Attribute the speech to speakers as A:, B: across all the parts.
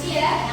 A: Gracias.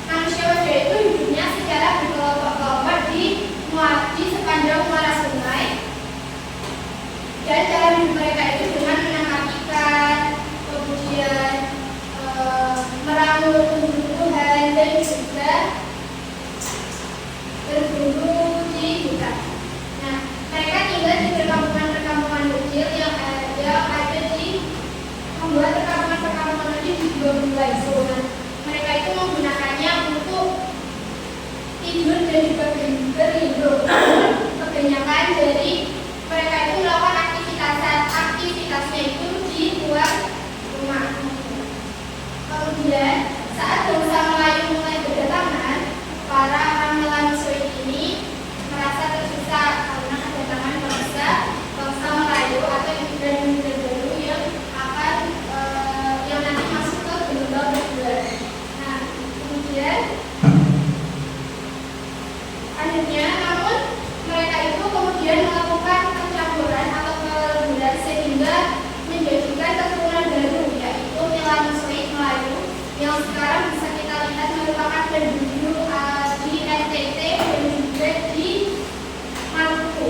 A: Manusia wajar itu hidupnya secara berkelompok-kelompok di sepanjang muara sungai, dan dalam hidup mereka itu dengan menangkap ikan, kemudian meramu tumbuh-tumbuhan, dan juga berburu di hutan. Nah, mereka tinggal di perkampungan-perkampungan kecil yang ada di membuat perkampungan-perkampungan kecil di dua belah zona. Mereka itu menggunakannya untuk tidur dan juga berlindung. Kebanyakan dari mereka itu melakukan aktivitasnya itu di luar rumah. Kemudian saat bangsa Melayu mulai berdatangan, para orang Melayu ini merasa tersiksa karena kedatangan bangsa Melayu atau imigran baru yang akan yang nanti masuk ke gelombang kedua. Nah, kemudian akhirnya, namun mereka itu kemudian melakukan pencampuran atau peleburan sehingga menjadikan keturunan baru, yaitu Melanozoik Melayu, yang sekarang bisa kita lihat merupakan penduduk di NTT dan juga di Maluku.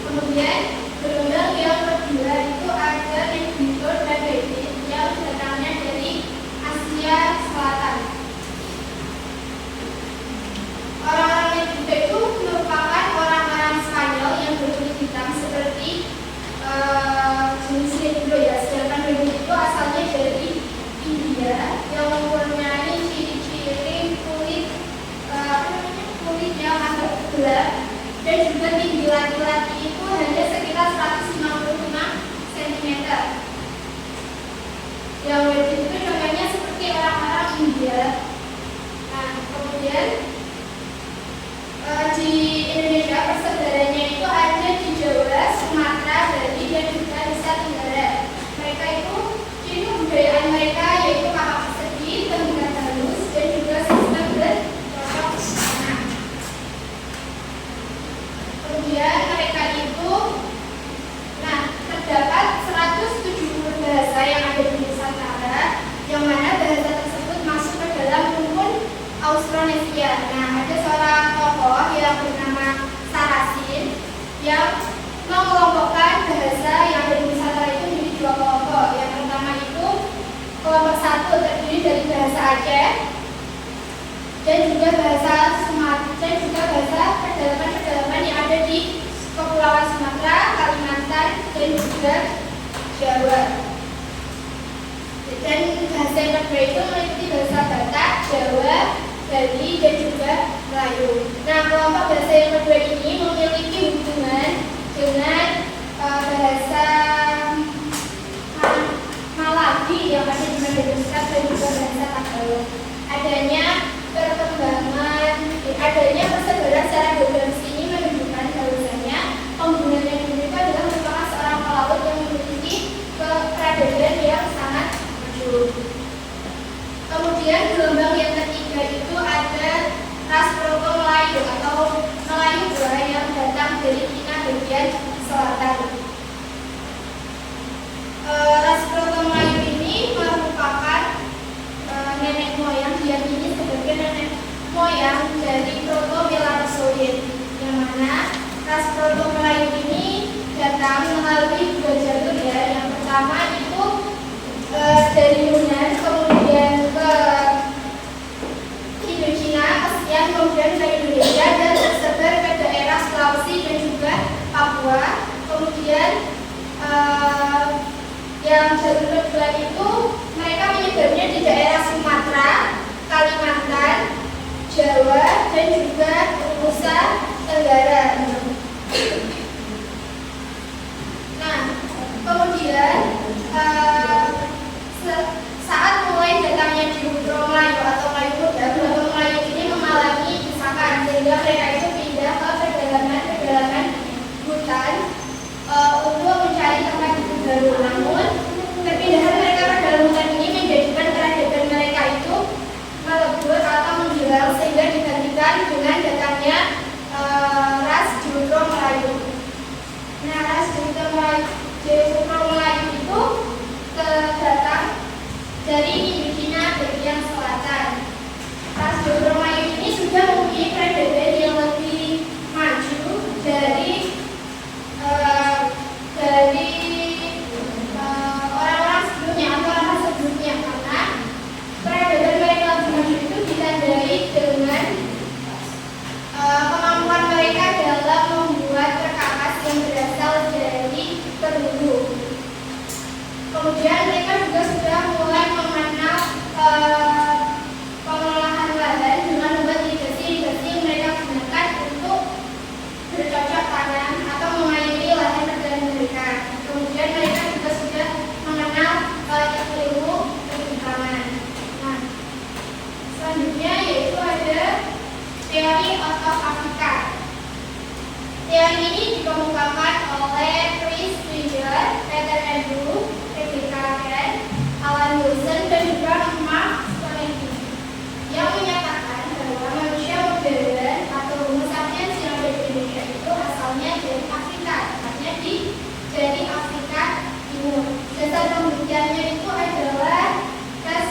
A: Kemudian gelombang yang kedua itu ada Negritos dan Betis yang datangnya dari Asia Selatan. Orang-orang Negritos itu merupakan orang-orang Spanyol yang berkulit hitam seperti jenis Negro ya, sedangkan Betis itu asalnya dari India yang mempunyai ciri-ciri kulit yang agak gelap dan juga tinggi laki-laki itu hanya sekitar 155 cm. Yang Betis itu contohnya seperti orang-orang India. Nah, kemudian di Indonesia persaudaranya itu ada di Jawa, Sumatera, Bali, dan juga Nusa Tenggara. Mereka itu ciri kebudayaan mereka yaitu kakak persegi, tenggat halus, dan juga sistem bercocok tanam. Kemudian mereka itu, terdapat 170 bahasa yang ada di Nusantara, yang mana bahasa tersebut masuk ke dalam rumpun Austronesia. Nah, ada seorang tokoh yang bernama Sarasin yang mengelompokkan bahasa yang ada di Nusantara itu menjadi dua kelompok. Yang pertama itu kelompok satu terdiri dari bahasa Aceh dan juga bahasa Sumatera dan juga bahasa pedalaman-pedalaman yang ada di Kepulauan Sumatera, Kalimantan, dan juga Jawa. Dan bahasa yang kedua itu meliputi bahasa Batak, Jawa, Bali, dan juga Melayu. Nah, kelompok bahasa yang kedua ini memiliki hubungan dengan bahasa Malaki yang ada di Madagaskar dan juga bahasa Tagalog. Adanya persebaran secara geografis ini menunjukkan bahwasanya penggunaan yang dulu adalah merupakan seorang pelaut yang memiliki peradaban yang sangat maju. Kemudian gelombang yang ketiga itu ada ras Proto Melayu atau Melayu Buah yang datang dari Cina bagian selatan. Ras Proto Melayu ini merupakan nenek moyang, diyakini sebagai nenek moyang dari Proto Melanozoik, yang mana ras Proto Melayu ini datang melalui dua jalur ya. Yang pertama itu dari Yunan, kemudian ke Indochina, kemudian ke Indonesia dan tersebar ke daerah Sulawesi dan juga Papua. Kemudian yang jalur kedua itu mereka menyebarnya di daerah Sumatera, Kalimantan, Jawa, dan juga Nusa Tenggara. Nah, kemudian saat mulai datangnya Diutro Melayu atau Melayu Muda, kelompok Melayu ini mengalami desakan sehingga mereka itu pindah ke pedalaman hutan untuk mencari tempat hidup baru. Namun perpindahan mereka ke dalam hutan ini menjadikan peradaban mereka itu melebur atau menghilang sehingga digantikan dengan datangnya ras Diutro Melayu. Nah, ras Diutro Melayu Kemudian mereka juga sudah mulai mengenal pengolahan lahan dengan membuat irigasi yang mereka gunakan untuk bercocok tanam atau mengairi lahan pertanian mereka. Kemudian mereka juga sudah mengenal ilmu perhutanan. Nah, selanjutnya yaitu ada teori out of Africa. Teori ini dikemukakan oleh Chris Springer, Peter Andrew, Rebecca Ken, Alan Wilson, dan juga Mark Stoney, yang menyatakan bahwa manusia modern atau Homo sapiens yang ada di Indonesia itu asalnya dari Afrika, tepatnya dari Afrika Timur. Dasar pembuktiannya itu adalah tes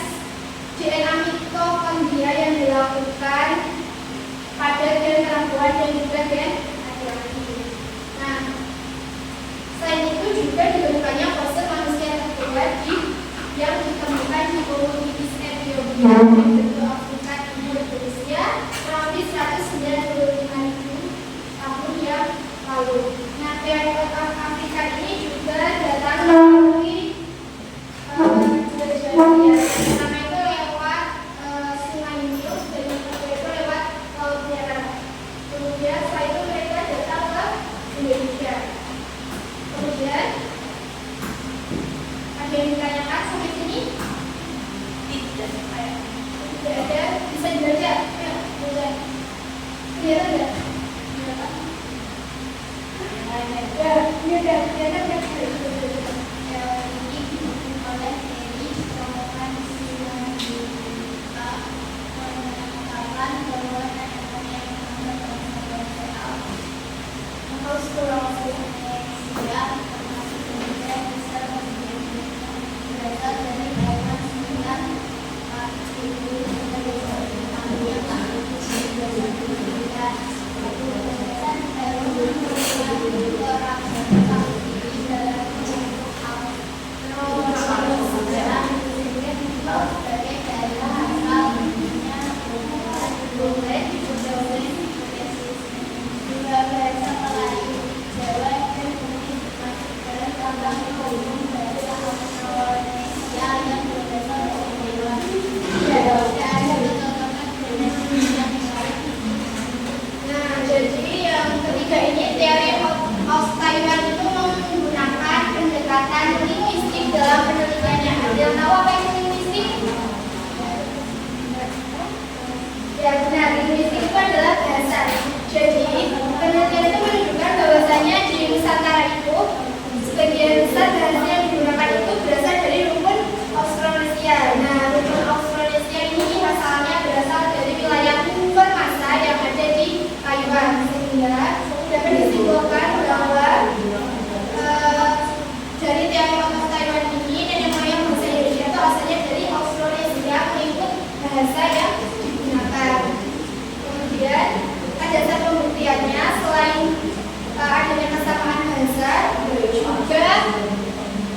A: DNA mitokondria yang dilakukan pada gen perempuan dan juga gen laki-laki. Nah, selain itu juga ditemukannya fosil manusia tertua yang ditemukan di Pulau Ethiopia di Afrika Timur berusia kurang lebih 195.000 tahun yang lalu. Nah, teori Afrika ini juga datang melalui pertama itu lewat sungai Nil, dan yang kedua itu lewat laut merah. Kemudian setelah itu mereka datang ke Indonesia. Kemudian ada yang ditanyakan sampai sini? Tidak ada, bisa dibaca? Ya, boleh. Kelihatan nggak? Ya, ini udah kelihatan nggak?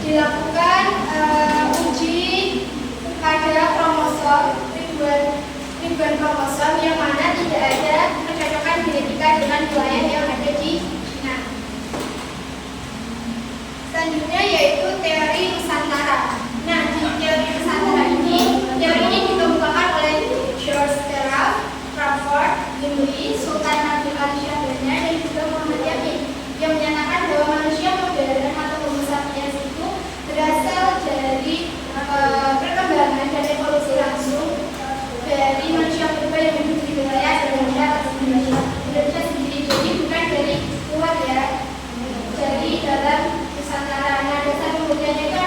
A: Dilakukan uji pada kromosom ribuan kromosom yang mana tidak ada kecocokan genetika dengan wilayah yang ada di Cina. Selanjutnya yaitu teori Nusantara. Nah, di teori Nusantara ini, teori ini dikemukakan oleh George Terrell, Crawford, Gimli, Sultan Abdul Aziz Shah dan juga Muhammad Yamin, yang menyatakan bahwa manusia modern atau Homo sapiens itu berasal dari perkembangan dan evolusi langsung dari manusia purba yang hidup di wilayah Indonesia atau Indonesia sendiri. Jadi bukan dari luar ya, dari dalam Nusantara. Nah, dasar pembuktiannya itu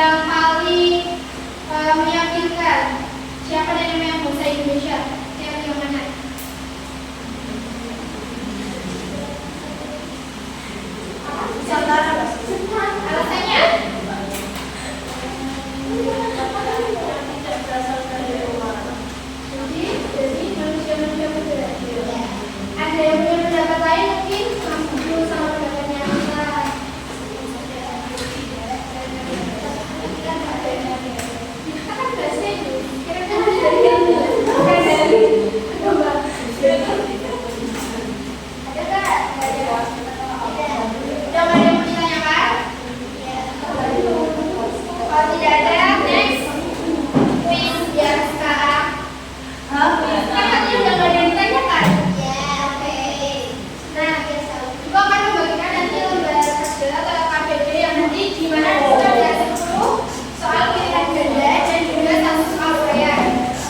A: yang paling meyakinkan. Siapa dari yang bahasa Indonesia? Siapa yang mana?
B: Nusantara.
A: Alasannya?
B: Tidak berasal dari luar.
A: Jadi manusia-manusia muda. Ada yang punya pendapat lain mungkin? Langsung dulu sama pendapatnya kita. Kita kan bahasa itu. Kira-kira dari yang bukan dari coba. Ada nggak? Nggak ada. Udah nggak ada yang mau ditanyakan? Kalau tidak ada, next. Quiz ya sekarang. Kan katanya udah nggak ada yang ditanyakan. Nah, Ibu akan membagikan nanti lembar kerja atau KBD yang nanti di mana kita ada 10 soal pilihan ganda dan juga 1 soal uraian.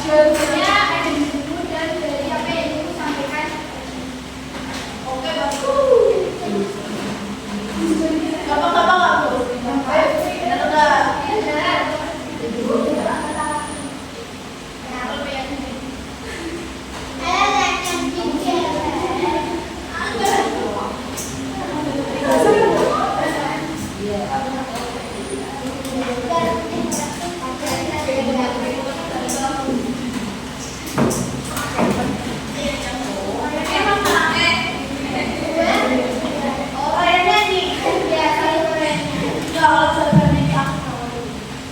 A: Jawabannya ada di buku dan dari apa yang Ibu sampaikan. Oke, bagus.
B: Bapak-bapak nggak Bu? Benar nggak?
A: Benar.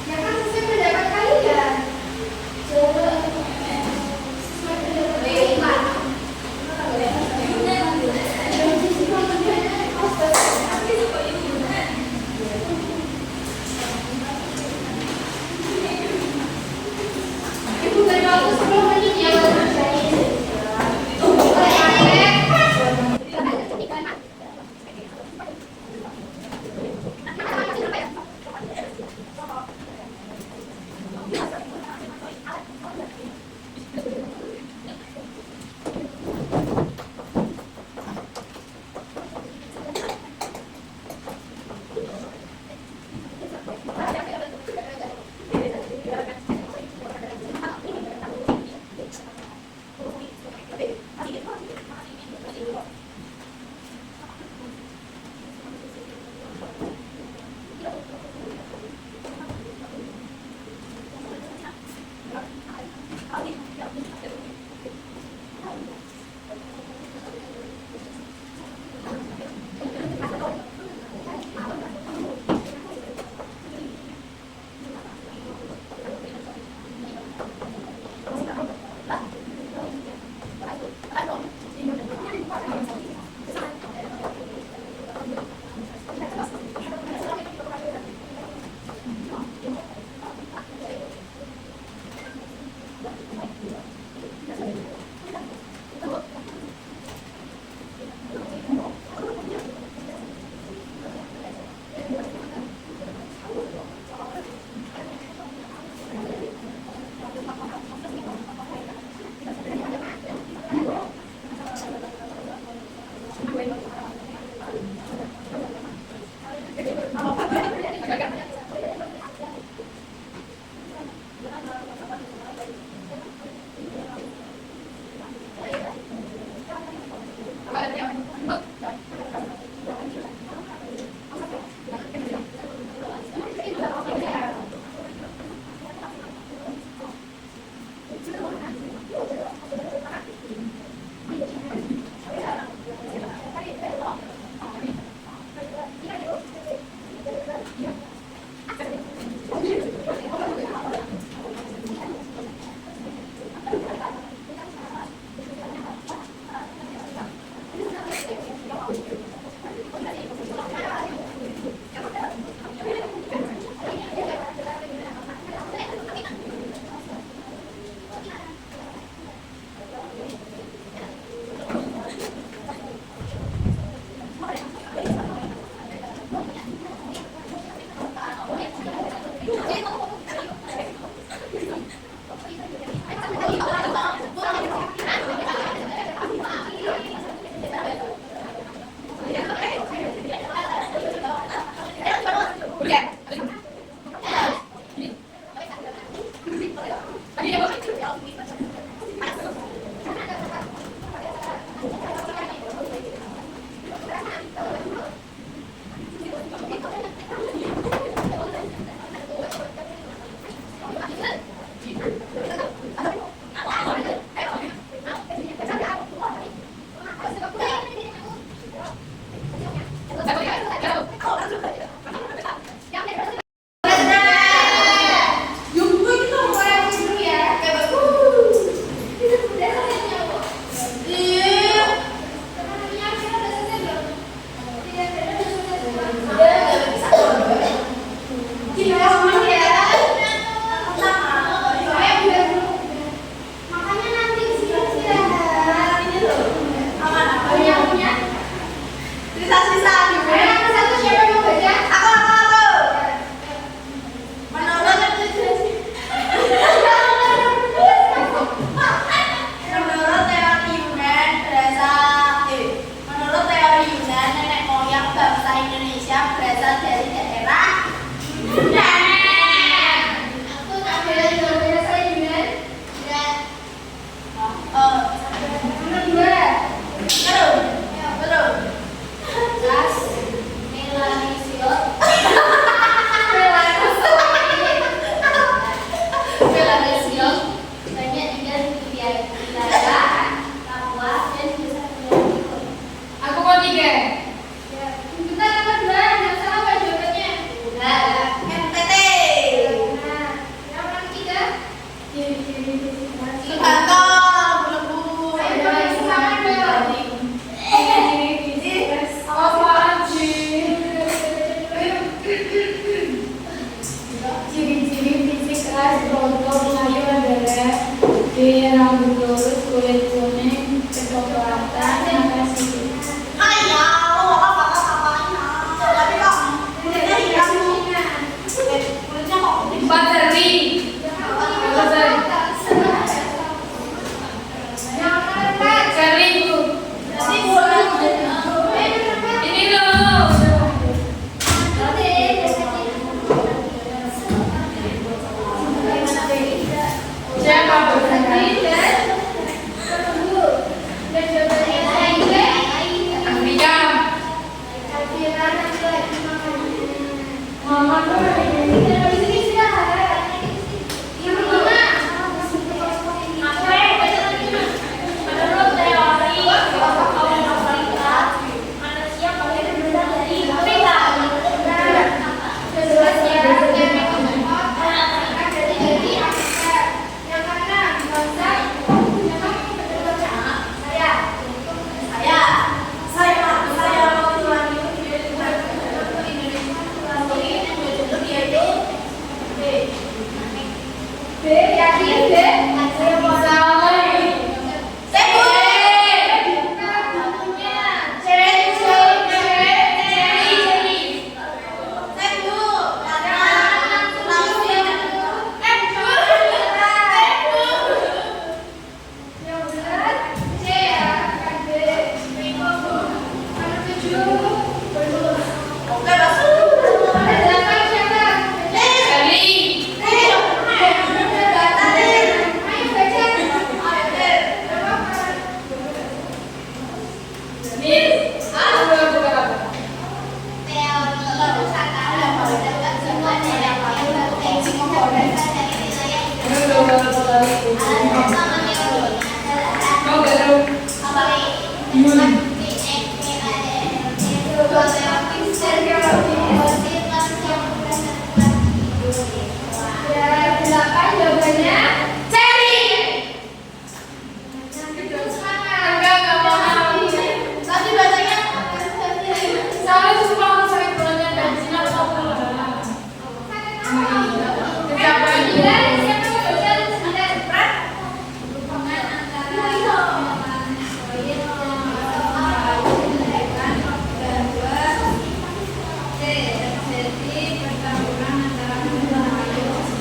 A: Ya kan sesuai pendapat kalian. Coba sesuai pendapat kalian. Ibu beri waktu 10 menit ya buat ngerjain.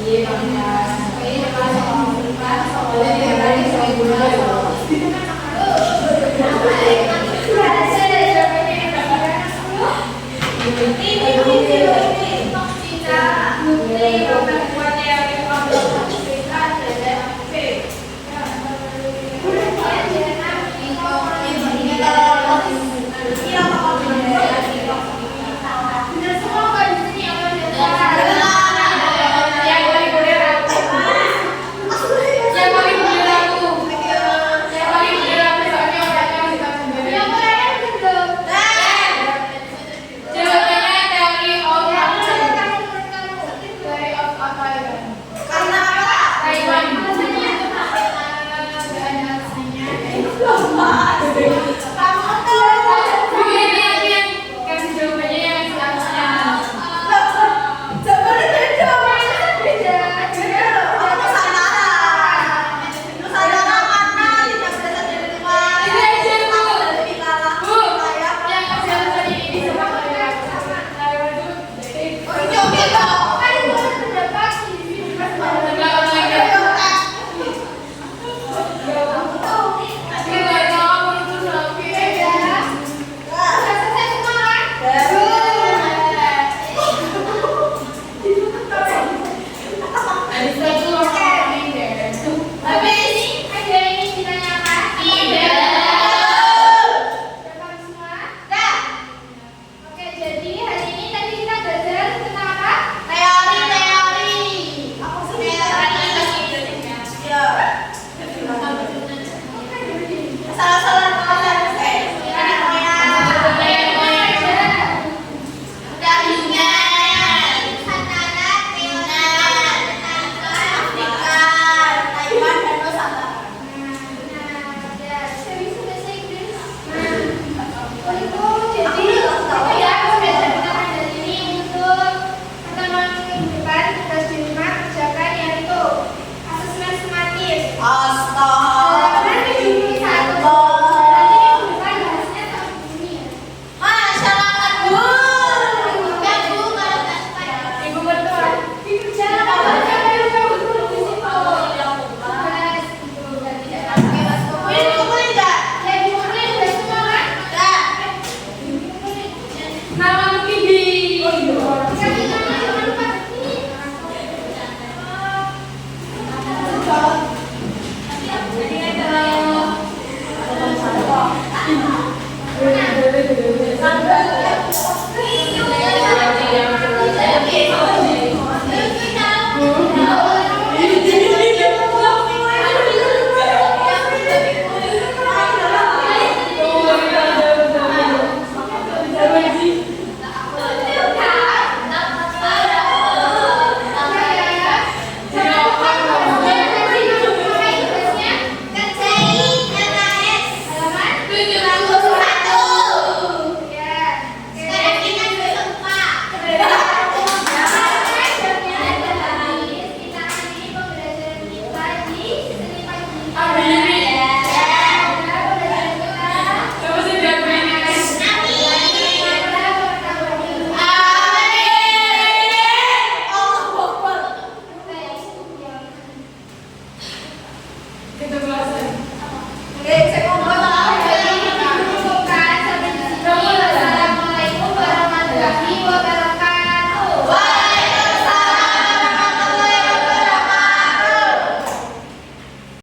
B: Iya, Mas.
A: Oke, kalau soal bulan, soal bulan, soal bulan, soal bulan,